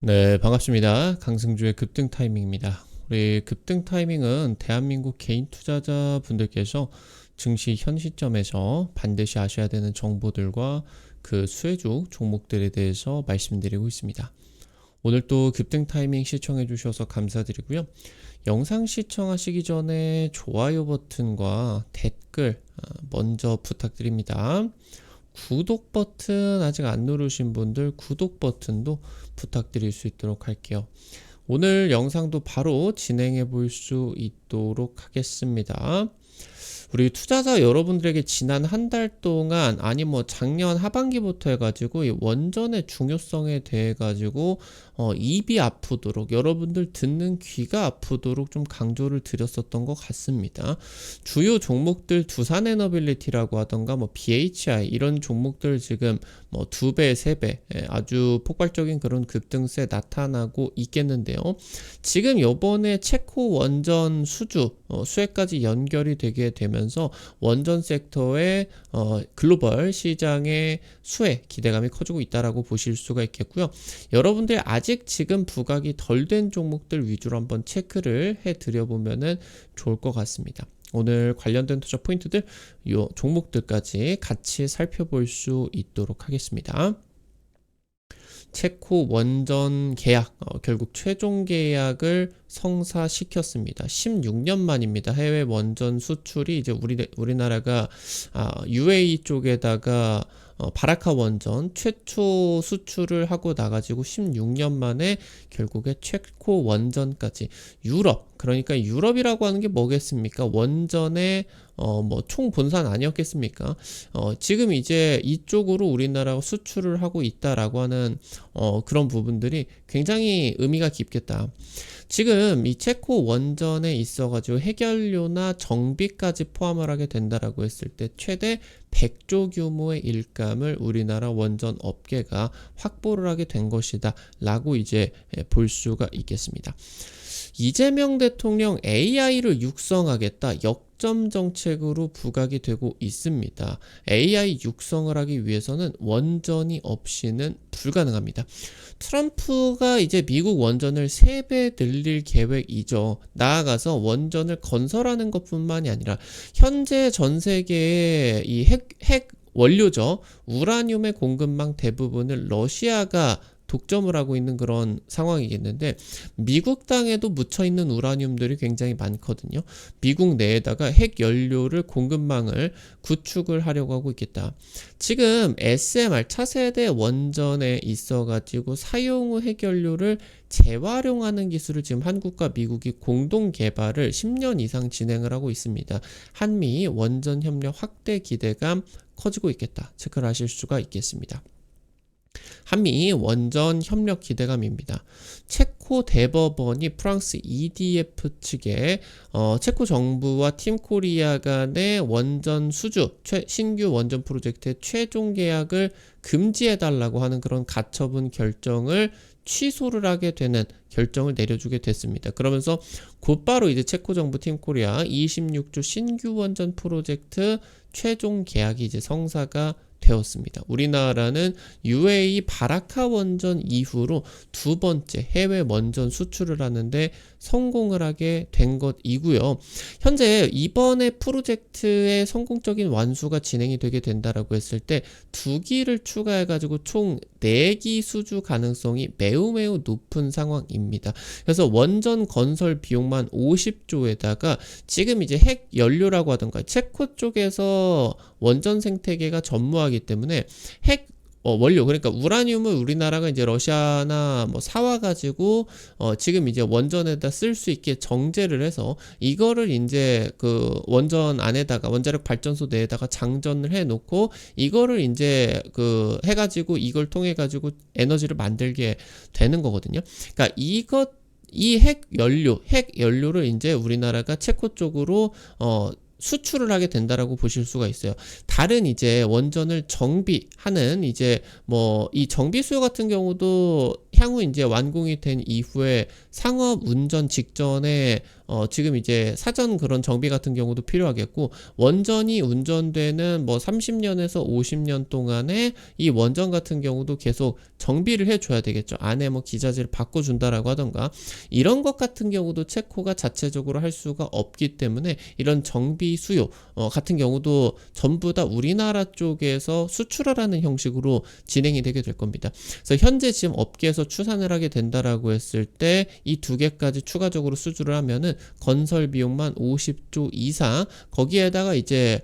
네, 반갑습니다. 강승주의 급등 타이밍입니다. 우리 급등 타이밍은 대한민국 개인 투자자분들께서 증시 현 시점에서 반드시 아셔야 되는 정보들과 그 수혜주 종목들에 대해서 말씀드리고 있습니다. 오늘 또 급등 타이밍 시청해 주셔서 감사드리고요. 영상 시청하시기 전에 좋아요 버튼과 댓글 먼저 부탁드립니다. 구독 버튼 아직 안 누르신 분들 구독 버튼도 부탁드릴 수 있도록 할게요. 오늘 영상도 바로 진행해 볼 수 있도록 하겠습니다. 우리 투자자 여러분들에게 지난 한 달 동안 아니 뭐 작년 하반기부터 해가지고 이 원전의 중요성에 대해 가지고 입이 아프도록 여러분들 듣는 귀가 아프도록 좀 강조를 드렸었던 것 같습니다. 주요 종목들 두산에너빌리티라고 하던가 뭐 BHI 이런 종목들 지금 뭐 2배, 3배 아주 폭발적인 그런 급등세 나타나고 있겠는데요. 지금 요번에 체코 원전 수주 수혜까지 연결이 되게 되면서 원전 섹터의 글로벌 시장의 수혜 기대감이 커지고 있다라고 보실 수가 있겠고요. 여러분들 아직 지금 부각이 덜 된 종목들 위주로 한번 체크를 해드려 보면은 좋을 것 같습니다. 오늘 관련된 투자 포인트들 요 종목들까지 같이 살펴볼 수 있도록 하겠습니다. 체코 원전 계약 결국 최종 계약을 성사시켰습니다. 16년 만입니다. 해외 원전 수출이 이제 우리나라가 UAE 쪽에다가 바라카 원전 최초 수출을 하고 나가지고 16년 만에 결국에 체코 원전까지 유럽 그러니까 유럽이라고 하는 게 뭐겠습니까? 원전의 뭐 총본산 아니었겠습니까? 지금 이제 이쪽으로 우리나라가 수출을 하고 있다라고 하는 그런 부분들이 굉장히 의미가 깊겠다. 지금 이 체코 원전에 있어가지고 해결료나 정비까지 포함을 하게 된다라고 했을 때 최대 100조 규모의 일감을 우리나라 원전 업계가 확보를 하게 된 것이다 라고 이제 볼 수가 있겠습니다. 이재명 대통령 AI를 육성하겠다 역점 정책으로 부각이 되고 있습니다. AI 육성을 하기 위해서는 원전이 없이는 불가능합니다. 트럼프가 이제 미국 원전을 3배 늘릴 계획이죠. 나아가서 원전을 건설하는 것뿐만이 아니라 현재 전 세계의 이 핵 원료죠. 우라늄의 공급망 대부분을 러시아가 독점을 하고 있는 그런 상황이겠는데 미국 땅에도 묻혀있는 우라늄들이 굉장히 많거든요. 미국 내에다가 핵 연료를 공급망을 구축을 하려고 하고 있겠다. 지금 SMR 차세대 원전에 있어가지고 사용 후 핵 연료를 재활용하는 기술을 지금 한국과 미국이 공동 개발을 10년 이상 진행을 하고 있습니다. 한미 원전 협력 확대 기대감 커지고 있겠다. 체크를 하실 수가 있겠습니다. 한미 원전 협력 기대감입니다. 체코 대법원이 프랑스 EDF 측에 체코 정부와 팀코리아 간의 원전 수주 신규 원전 프로젝트의 최종 계약을 금지해달라고 하는 그런 가처분 결정을 취소를 하게 되는 결정을 내려주게 됐습니다. 그러면서 곧바로 이제 체코 정부 팀코리아 26조 신규 원전 프로젝트 최종 계약이 이제 성사가 되었습니다. 우리나라는 UAE 바라카 원전 이후로 두 번째 해외 원전 수출을 하는데 성공을 하게 된 것이고요. 현재 이번에 프로젝트의 성공적인 완수가 진행이 되게 된다라고 했을 때 2기를 추가해가지고 총 4기 수주 가능성이 매우 높은 상황입니다. 그래서 원전 건설 비용만 50조에다가 지금 이제 핵 연료라고 하던가 체코 쪽에서 원전 생태계가 전무하기 때문에 핵 원료 그러니까 우라늄을 우리나라가 이제 러시아나 뭐 사와가지고 지금 이제 원전에다 쓸 수 있게 정제를 해서 이거를 이제 그 원전 안에다가 원자력 발전소 내에다가 장전을 해놓고 이거를 이제 그 해가지고 이걸 통해 가지고 에너지를 만들게 되는 거거든요. 그러니까 이 핵 연료를 이제 우리나라가 체코 쪽으로 수출을 하게 된다라고 보실 수가 있어요. 다른 이제 원전을 정비하는 이제 뭐 이 정비 수요 같은 경우도 향후 이제 완공이 된 이후에 상업 운전 직전에 지금 이제 사전 그런 정비 같은 경우도 필요하겠고, 원전이 운전되는 뭐 30년에서 50년 동안에 이 원전 같은 경우도 계속 정비를 해줘야 되겠죠. 안에 뭐 기자재를 바꿔준다라고 하던가, 이런 것 같은 경우도 체코가 자체적으로 할 수가 없기 때문에 이런 정비 수요 같은 경우도 전부 다 우리나라 쪽에서 수출을 하는 형식으로 진행이 되게 될 겁니다. 그래서 현재 지금 업계에서 추산을 하게 된다라고 했을 때 이 두 개까지 추가적으로 수주를 하면은 건설 비용만 50조 이상, 거기에다가 이제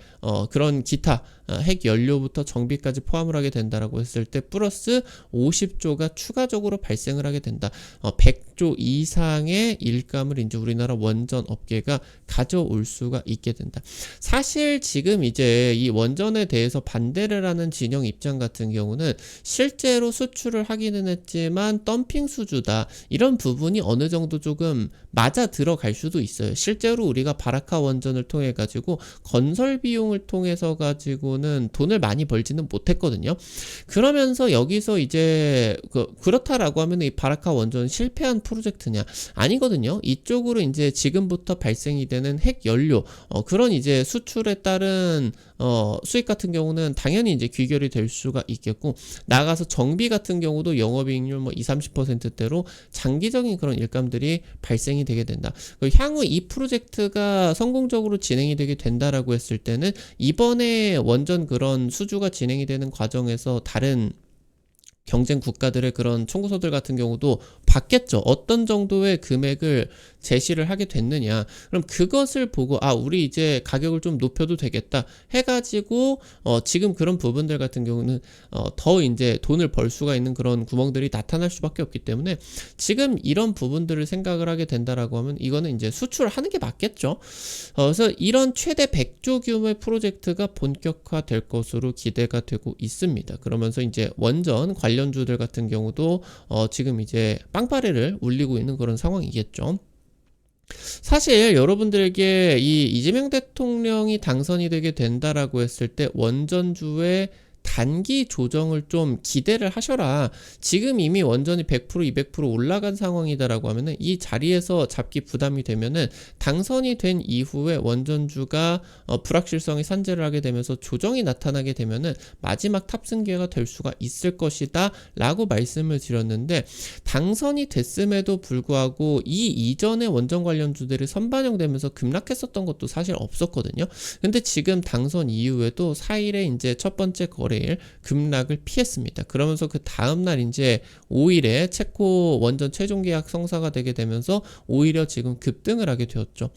그런 기타 핵 연료부터 정비까지 포함을 하게 된다라고 했을 때 플러스 50조가 추가적으로 발생을 하게 된다. 100조 이상의 일감을 이제 우리나라 원전 업계가 가져올 수가 있게 된다. 사실 지금 이제 이 원전에 대해서 반대를 하는 진영 입장 같은 경우는 실제로 수출을 하기는 했지만 덤핑 수주다, 이런 부분이 어느 정도 조금 맞아 들어갈 수도 있어요. 실제로 우리가 바라카 원전을 통해 가지고 건설 비용을 통해서 가지고는 돈을 많이 벌지는 못했거든요. 그러면서 여기서 이제 그렇다라고 하면 이 바라카 원전은 실패한 프로젝트냐? 아니거든요. 이쪽으로 이제 지금부터 발생이 되는 핵 연료 그런 이제 수출에 따른 수익 같은 경우는 당연히 이제 귀결이 될 수가 있겠고, 나가서 정비 같은 경우도 영업이익률 뭐 20-30%대로 장기적인 그런 일감들이 발생이 되게 된다. 향후 이 프로젝트가 성공적으로 진행이 되게 된다라고 했을 때는 이번에 원전 그런 수주가 진행이 되는 과정에서 다른 경쟁 국가들의 그런 청구서들 같은 경우도 받겠죠. 어떤 정도의 금액을 제시를 하게 됐느냐. 그럼 그것을 보고 우리 이제 가격을 좀 높여도 되겠다 해가지고 지금 그런 부분들 같은 경우는 더 이제 돈을 벌 수가 있는 그런 구멍들이 나타날 수밖에 없기 때문에 지금 이런 부분들을 생각을 하게 된다라고 하면 이거는 이제 수출을 하는 게 맞겠죠. 그래서 이런 최대 100조 규모의 프로젝트가 본격화될 것으로 기대가 되고 있습니다. 그러면서 이제 원전 관련주들 같은 경우도 지금 이제 빵빠레를 울리고 있는 그런 상황이겠죠. 사실 여러분들에게 이 이재명 대통령이 당선이 되게 된다라고 했을 때 원전주의 단기 조정을 좀 기대를 하셔라. 지금 이미 원전이 100% 200% 올라간 상황이다라고 하면은 이 자리에서 잡기 부담이 되면은 당선이 된 이후에 원전주가 불확실성이 산재를 하게 되면서 조정이 나타나게 되면은 마지막 탑승 기회가 될 수가 있을 것이다 라고 말씀을 드렸는데, 당선이 됐음에도 불구하고 이 이전의 원전 관련주들이 선반영되면서 급락했었던 것도 사실 없었거든요. 근데 지금 당선 이후에도 4일에 이제 첫 번째 거래일 급락을 피했습니다. 그러면서 그 다음날 이제 5일에 체코 원전 최종 계약 성사가 되게 되면서 오히려 지금 급등을 하게 되었죠.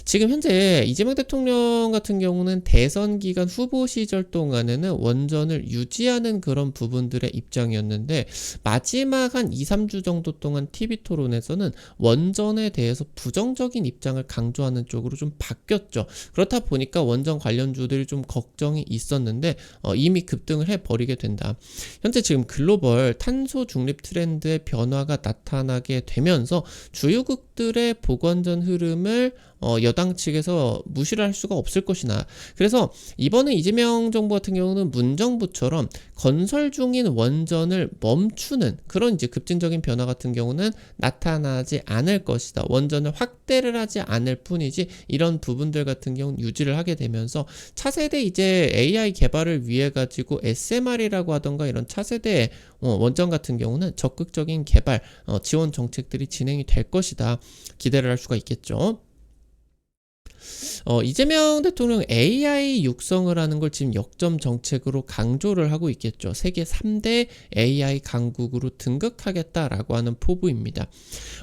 지금 현재 이재명 대통령 같은 경우는 대선 기간 후보 시절 동안에는 원전을 유지하는 그런 부분들의 입장이었는데, 마지막 한 2-3주 정도 동안 TV 토론에서는 원전에 대해서 부정적인 입장을 강조하는 쪽으로 좀 바뀌었죠. 그렇다 보니까 원전 관련주들이 좀 걱정이 있었는데 이미 급등을 해버리게 된다. 현재 지금 글로벌 탄소 중립 트렌드의 변화가 나타나게 되면서 주요국들의 보건전 흐름을 여당 측에서 무시를 할 수가 없을 것이나, 그래서 이번에 이재명 정부 같은 경우는 문정부처럼 건설 중인 원전을 멈추는 그런 이제 급진적인 변화 같은 경우는 나타나지 않을 것이다. 원전을 확대를 하지 않을 뿐이지 이런 부분들 같은 경우는 유지를 하게 되면서 차세대 이제 AI 개발을 위해 가지고 SMR이라고 하던가 이런 차세대 원전 같은 경우는 적극적인 개발 지원 정책들이 진행이 될 것이다. 기대를 할 수가 있겠죠. 이재명 대통령 AI 육성을 하는 걸 지금 역점 정책으로 강조를 하고 있겠죠. 세계 3대 AI 강국으로 등극하겠다라고 하는 포부입니다.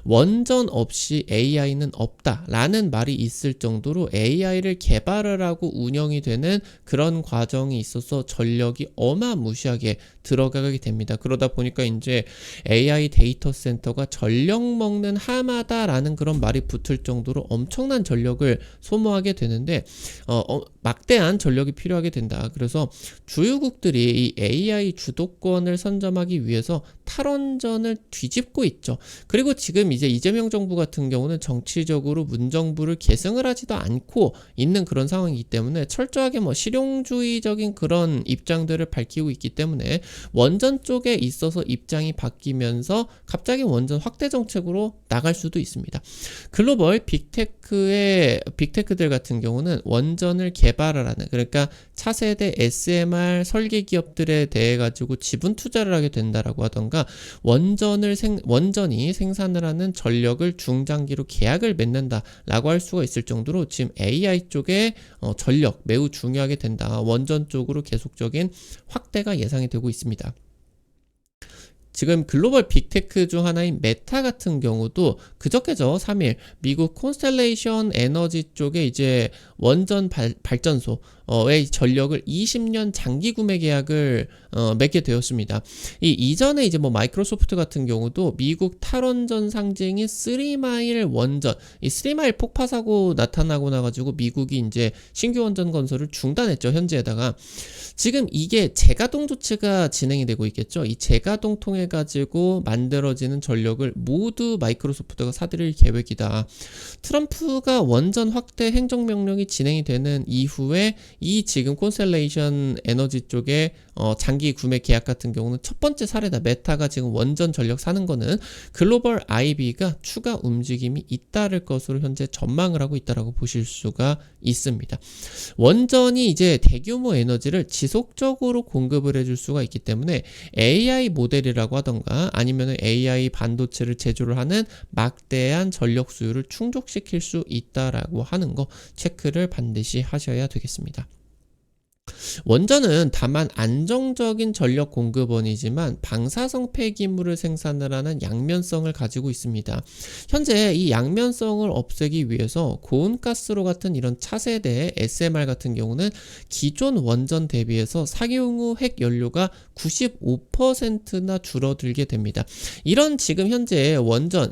원전 없이 AI는 없다라는 말이 있을 정도로 AI를 개발을 하고 운영이 되는 그런 과정이 있어서 전력이 어마무시하게 들어가게 됩니다. 그러다 보니까 이제 AI 데이터 센터가 전력 먹는 하마다라는 그런 말이 붙을 정도로 엄청난 전력을 소모하게 되는데 막대한 전력이 필요하게 된다. 그래서 주요국들이 이 AI 주도권을 선점하기 위해서 탈원전을 뒤집고 있죠. 그리고 지금 이제 이재명 정부 같은 경우는 정치적으로 문정부를 계승을 하지도 않고 있는 그런 상황이기 때문에 철저하게 뭐 실용주의적인 그런 입장들을 밝히고 있기 때문에 원전 쪽에 있어서 입장이 바뀌면서 갑자기 원전 확대 정책으로 나갈 수도 있습니다. 글로벌 빅테크들 같은 경우는 원전을 개발을 하는, 그러니까 차세대 SMR 설계 기업들에 대해 가지고 지분 투자를 하게 된다라고 하던가, 원전이 생산을 하는 전력을 중장기로 계약을 맺는다라고 할 수가 있을 정도로 지금 AI 쪽에 전력 매우 중요하게 된다. 원전 쪽으로 계속적인 확대가 예상이 되고 있습니다. 지금 글로벌 빅테크 중 하나인 메타 같은 경우도 그저께죠, 3일 미국 콘스텔레이션 에너지 쪽에 이제 원전 발전소의 전력을 20년 장기 구매 계약을 맺게 되었습니다. 이전에 이제 뭐 마이크로소프트 같은 경우도 미국 탈원전 상징인 3마일 원전, 이 3마일 폭파 사고 나타나고 나가지고 미국이 이제 신규 원전 건설을 중단했죠, 현지에다가. 지금 이게 재가동 조치가 진행이 되고 있겠죠. 이 재가동 통해 가지고 만들어지는 전력을 모두 마이크로소프트가 사들일 계획이다. 트럼프가 원전 확대 행정명령이 진행이 되는 이후에 이 지금 콘스텔레이션 에너지 쪽에 장기 구매 계약 같은 경우는 첫 번째 사례다. 메타가 지금 원전 전력 사는 거는 글로벌 IB가 추가 움직임이 잇따를 것으로 현재 전망을 하고 있다라고 보실 수가 있습니다. 원전이 이제 대규모 에너지를 지속적으로 공급을 해줄 수가 있기 때문에 AI 모델이라고 하던가 아니면 AI 반도체를 제조를 하는 막대한 전력 수요를 충족시킬 수 있다라고 하는 거 체크를 반드시 하셔야 되겠습니다. 원전은 다만 안정적인 전력 공급원이지만 방사성 폐기물을 생산을 하는 양면성을 가지고 있습니다. 현재 이 양면성을 없애기 위해서 고온가스로 같은 이런 차세대의 SMR 같은 경우는 기존 원전 대비해서 사용 후 핵 연료가 95%나 줄어들게 됩니다. 이런 지금 현재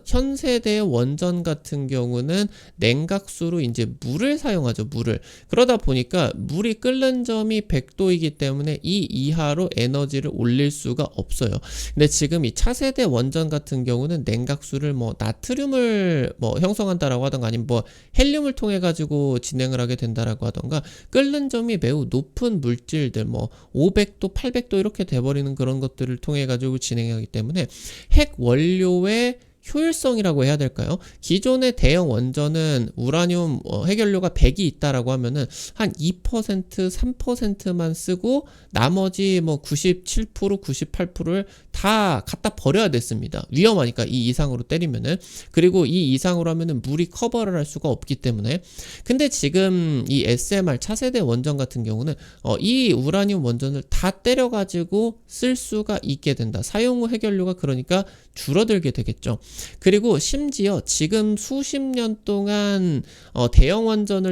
현 세대의 원전 같은 경우는 냉각수로 이제 물을 사용하죠, 물을. 그러다 보니까 물이 끓는 점이 100도이기 때문에 이 이하로 에너지를 올릴 수가 없어요. 근데 지금 이 차세대 원전 같은 경우는 냉각수를 뭐 나트륨을 뭐 형성한다라고 하던가 아니면 뭐 헬륨을 통해 가지고 진행을 하게 된다라고 하던가 끓는 점이 매우 높은 물질들 뭐 500도, 800도 이렇게 돼버리는 그런 것들을 통해 가지고 진행하기 때문에 핵 원료의 효율성이라고 해야 될까요? 기존의 대형 원전은 우라늄 핵연료가 100이 있다라고 하면은 한 2%, 3%만 쓰고 나머지 뭐 97%, 98%를 다 갖다 버려야 됐습니다. 위험하니까 이 이상으로 때리면은. 그리고 이 이상으로 하면은 물이 커버를 할 수가 없기 때문에. 근데 지금 이 SMR 차세대 원전 같은 경우는 이 우라늄 원전을 다 때려가지고 쓸 수가 있게 된다. 사용 후 핵연료가 그러니까 줄어들게 되겠죠. 그리고 심지어 지금 수십 년 동안 대형 원전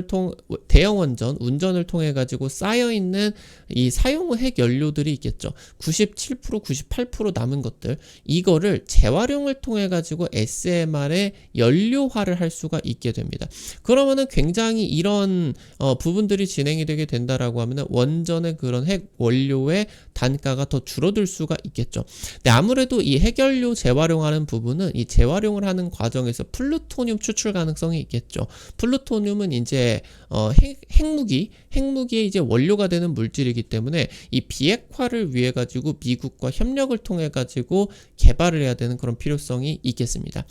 운전을 통해 가지고 쌓여 있는 이 사용 후 핵 연료들이 있겠죠. 97%, 98% 남은 것들, 이거를 재활용을 통해 가지고 SMR에 연료화를 할 수가 있게 됩니다. 그러면은 굉장히 이런 부분들이 진행이 되게 된다라고 하면은 원전의 그런 핵 원료의 단가가 더 줄어들 수가 있겠죠. 근데 아무래도 이 핵연료 재활용하는 부분은 이 재활용을 하는 과정에서 플루토늄 추출 가능성이 있겠죠. 플루토늄은 이제 핵무기의 이제 원료가 되는 물질이기 때문에 이 비핵화를 위해 가지고 미국과 협력을 통해 가지고 개발을 해야 되는 그런 필요성이 있겠습니다.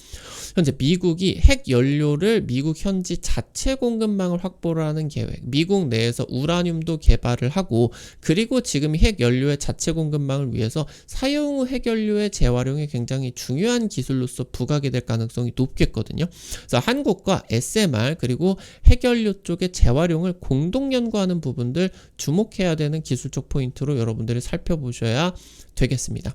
현재 미국이 핵 연료를 미국 현지 자체 공급망을 확보를 하는 계획, 미국 내에서 우라늄도 개발을 하고, 그리고 지금 핵 연료의 자체 공급망을 위해서 사용 후 핵 연료의 재활용이 굉장히 중요한 기술로서 부각이 될 가능성이 높겠거든요. 그래서 한국과 SMR 그리고 핵연료 쪽의 재활용을 공동 연구하는 부분들 주목해야 되는 기술적 포인트로 여러분들이 살펴보셔야 되겠습니다.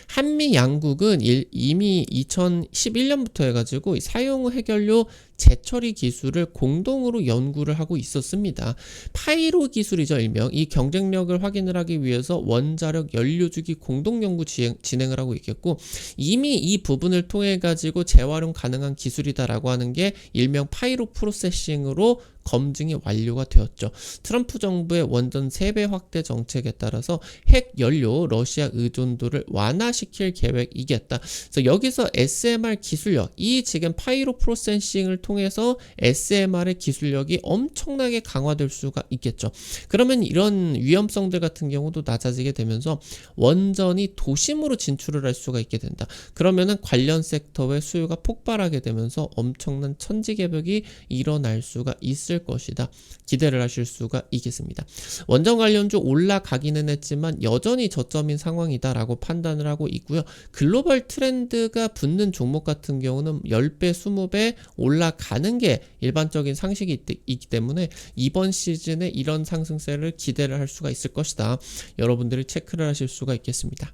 한미 양국은 이미 2011년부터 해가지고 사용 후 핵연료 재처리 기술을 공동으로 연구를 하고 있었습니다. 파이로 기술이죠, 일명. 이 경쟁력을 확인을 하기 위해서 원자력 연료주기 공동 연구 진행을 하고 있겠고, 이미 이 부분을 통해 가지고 재활용 가능한 기술이다라고 하는 게 일명 파이로 프로세싱으로 검증이 완료가 되었죠. 트럼프 정부의 원전 3배 확대 정책에 따라서 핵 연료 러시아 의존도를 완화시킬 계획이겠다. 그래서 여기서 SMR 기술력, 이 지금 파이로 프로세싱을 통해서 SMR의 기술력이 엄청나게 강화될 수가 있겠죠. 그러면 이런 위험성들 같은 경우도 낮아지게 되면서 원전이 도심으로 진출을 할 수가 있게 된다. 그러면은 관련 섹터의 수요가 폭발하게 되면서 엄청난 천지개벽이 일어날 수가 있을 것이다. 기대를 하실 수가 있겠습니다. 원전 관련주 올라가기는 했지만 여전히 저점인 상황이다라고 판단을 하고 있고요. 글로벌 트렌드가 붙는 종목 같은 경우는 10배, 20배 올라가는 게 일반적인 상식이 있기 때문에 이번 시즌에 이런 상승세를 기대를 할 수가 있을 것이다. 여러분들이 체크를 하실 수가 있겠습니다.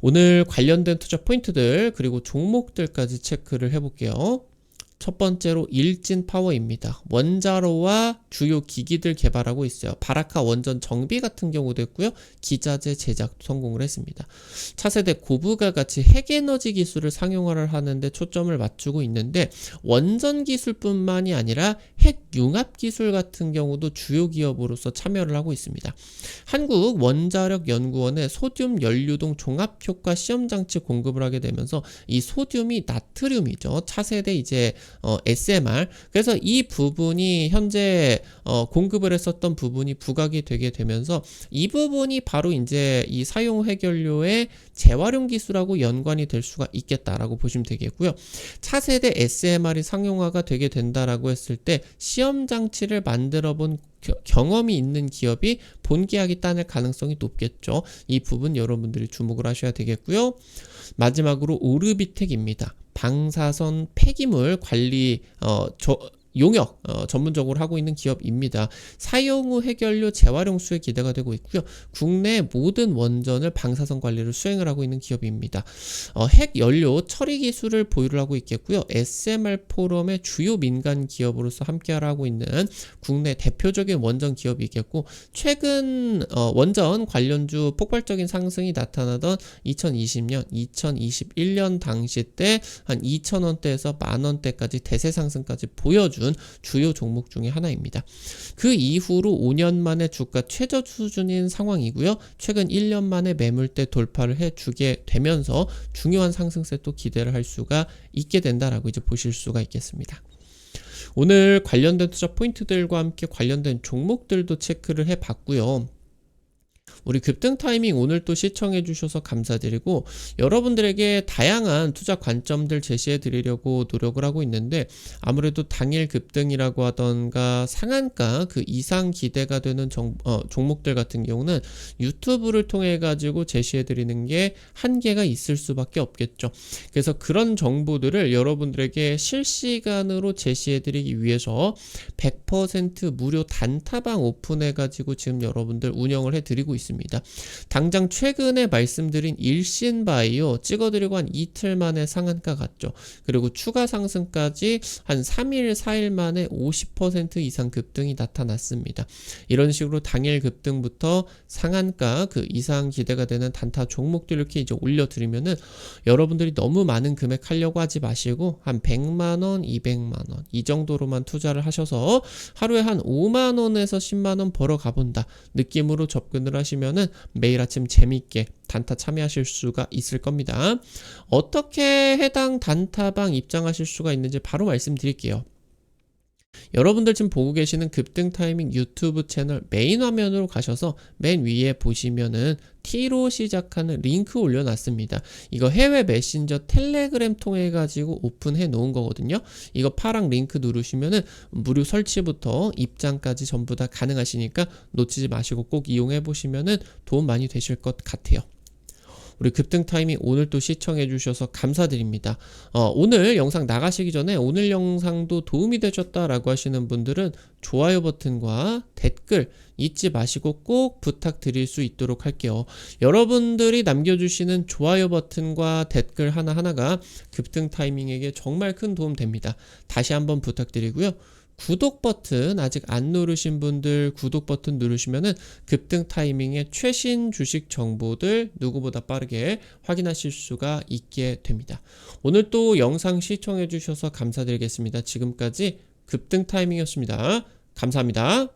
오늘 관련된 투자 포인트들 그리고 종목들까지 체크를 해볼게요. 첫 번째로 일진파워입니다. 원자로와 주요 기기들 개발하고 있어요. 바라카 원전 정비 같은 경우도 했고요. 기자재 제작 성공을 했습니다. 차세대 고부가 같이 핵에너지 기술을 상용화를 하는데 초점을 맞추고 있는데 원전 기술뿐만이 아니라 핵융합 기술 같은 경우도 주요 기업으로서 참여를 하고 있습니다. 한국원자력연구원에 소듐 연료동 종합효과 시험장치 공급을 하게 되면서 이 소듐이 나트륨이죠. 차세대 이제 SMR. 그래서 이 부분이 현재 공급을 했었던 부분이 부각이 되게 되면서 이 부분이 바로 이제 이 사용 핵연료의 재활용 기술하고 연관이 될 수가 있겠다라고 보시면 되겠고요. 차세대 SMR이 상용화가 되게 된다라고 했을 때 시험 장치를 만들어 본 경험이 있는 기업이 본계약이 따낼 가능성이 높겠죠. 이 부분 여러분들이 주목을 하셔야 되겠고요. 마지막으로 오르비텍입니다. 방사선 폐기물 관리 용역 전문적으로 하고 있는 기업입니다. 사용 후 핵연료 재활용 수에 기대가 되고 있고요. 국내 모든 원전을 방사선 관리를 수행을 하고 있는 기업입니다. 핵연료 처리 기술을 보유를 하고 있겠고요. SMR 포럼의 주요 민간 기업으로서 함께하고 있는 국내 대표적인 원전 기업이겠고, 최근 원전 관련주 폭발적인 상승이 나타나던 2020년, 2021년 당시 때 한 2,000원대에서 만원대까지 대세 상승까지 보여준 주요 종목 중에 하나입니다. 그 이후로 5년 만에 주가 최저 수준인 상황이고요. 최근 1년 만에 매물대 돌파를 해주게 되면서 중요한 상승세 또 기대를 할 수가 있게 된다라고 이제 보실 수가 있겠습니다. 오늘 관련된 투자 포인트들과 함께 관련된 종목들도 체크를 해봤고요. 우리 급등 타이밍 오늘 또 시청해 주셔서 감사드리고, 여러분들에게 다양한 투자 관점들 제시해 드리려고 노력을 하고 있는데, 아무래도 당일 급등이라고 하던가 상한가 그 이상 기대가 되는 종목들 같은 경우는 유튜브를 통해 가지고 제시해 드리는 게 한계가 있을 수밖에 없겠죠. 그래서 그런 정보들을 여러분들에게 실시간으로 제시해 드리기 위해서 100% 무료 단타방 오픈해 가지고 지금 여러분들 운영을 해 드리고 있습니다. 당장 최근에 말씀드린 일신바이오 찍어드리고 한 이틀 만에 상한가 갔죠. 그리고 추가 상승까지 한 3일, 4일 만에 50% 이상 급등이 나타났습니다. 이런 식으로 당일 급등부터 상한가 그 이상 기대가 되는 단타 종목들 이렇게 이제 올려드리면은 여러분들이 너무 많은 금액 하려고 하지 마시고 한 100만원, 200만원 이 정도로만 투자를 하셔서 하루에 한 5만원에서 10만원 벌어 가본다 느낌으로 접근을 하시면은 매일 아침 재미있게 단타 참여하실 수가 있을 겁니다. 어떻게 해당 단타방 입장하실 수가 있는지 바로 말씀드릴게요. 여러분들 지금 보고 계시는 급등 타이밍 유튜브 채널 메인 화면으로 가셔서 맨 위에 보시면은 T로 시작하는 링크 올려놨습니다. 이거 해외 메신저 텔레그램 통해 가지고 오픈해 놓은 거거든요. 이거 파랑 링크 누르시면은 무료 설치부터 입장까지 전부 다 가능하시니까 놓치지 마시고 꼭 이용해 보시면은 도움 많이 되실 것 같아요. 우리 급등 타이밍 오늘 또 시청해 주셔서 감사드립니다. 오늘 영상 나가시기 전에 오늘 영상도 도움이 되셨다라고 하시는 분들은 좋아요 버튼과 댓글 잊지 마시고 꼭 부탁드릴 수 있도록 할게요. 여러분들이 남겨주시는 좋아요 버튼과 댓글 하나하나가 급등 타이밍에게 정말 큰 도움 됩니다. 다시 한번 부탁드리고요. 구독 버튼 아직 안 누르신 분들 구독 버튼 누르시면은 급등 타이밍의 최신 주식 정보들 누구보다 빠르게 확인하실 수가 있게 됩니다. 오늘 또 영상 시청해 주셔서 감사드리겠습니다. 지금까지 급등 타이밍이었습니다. 감사합니다.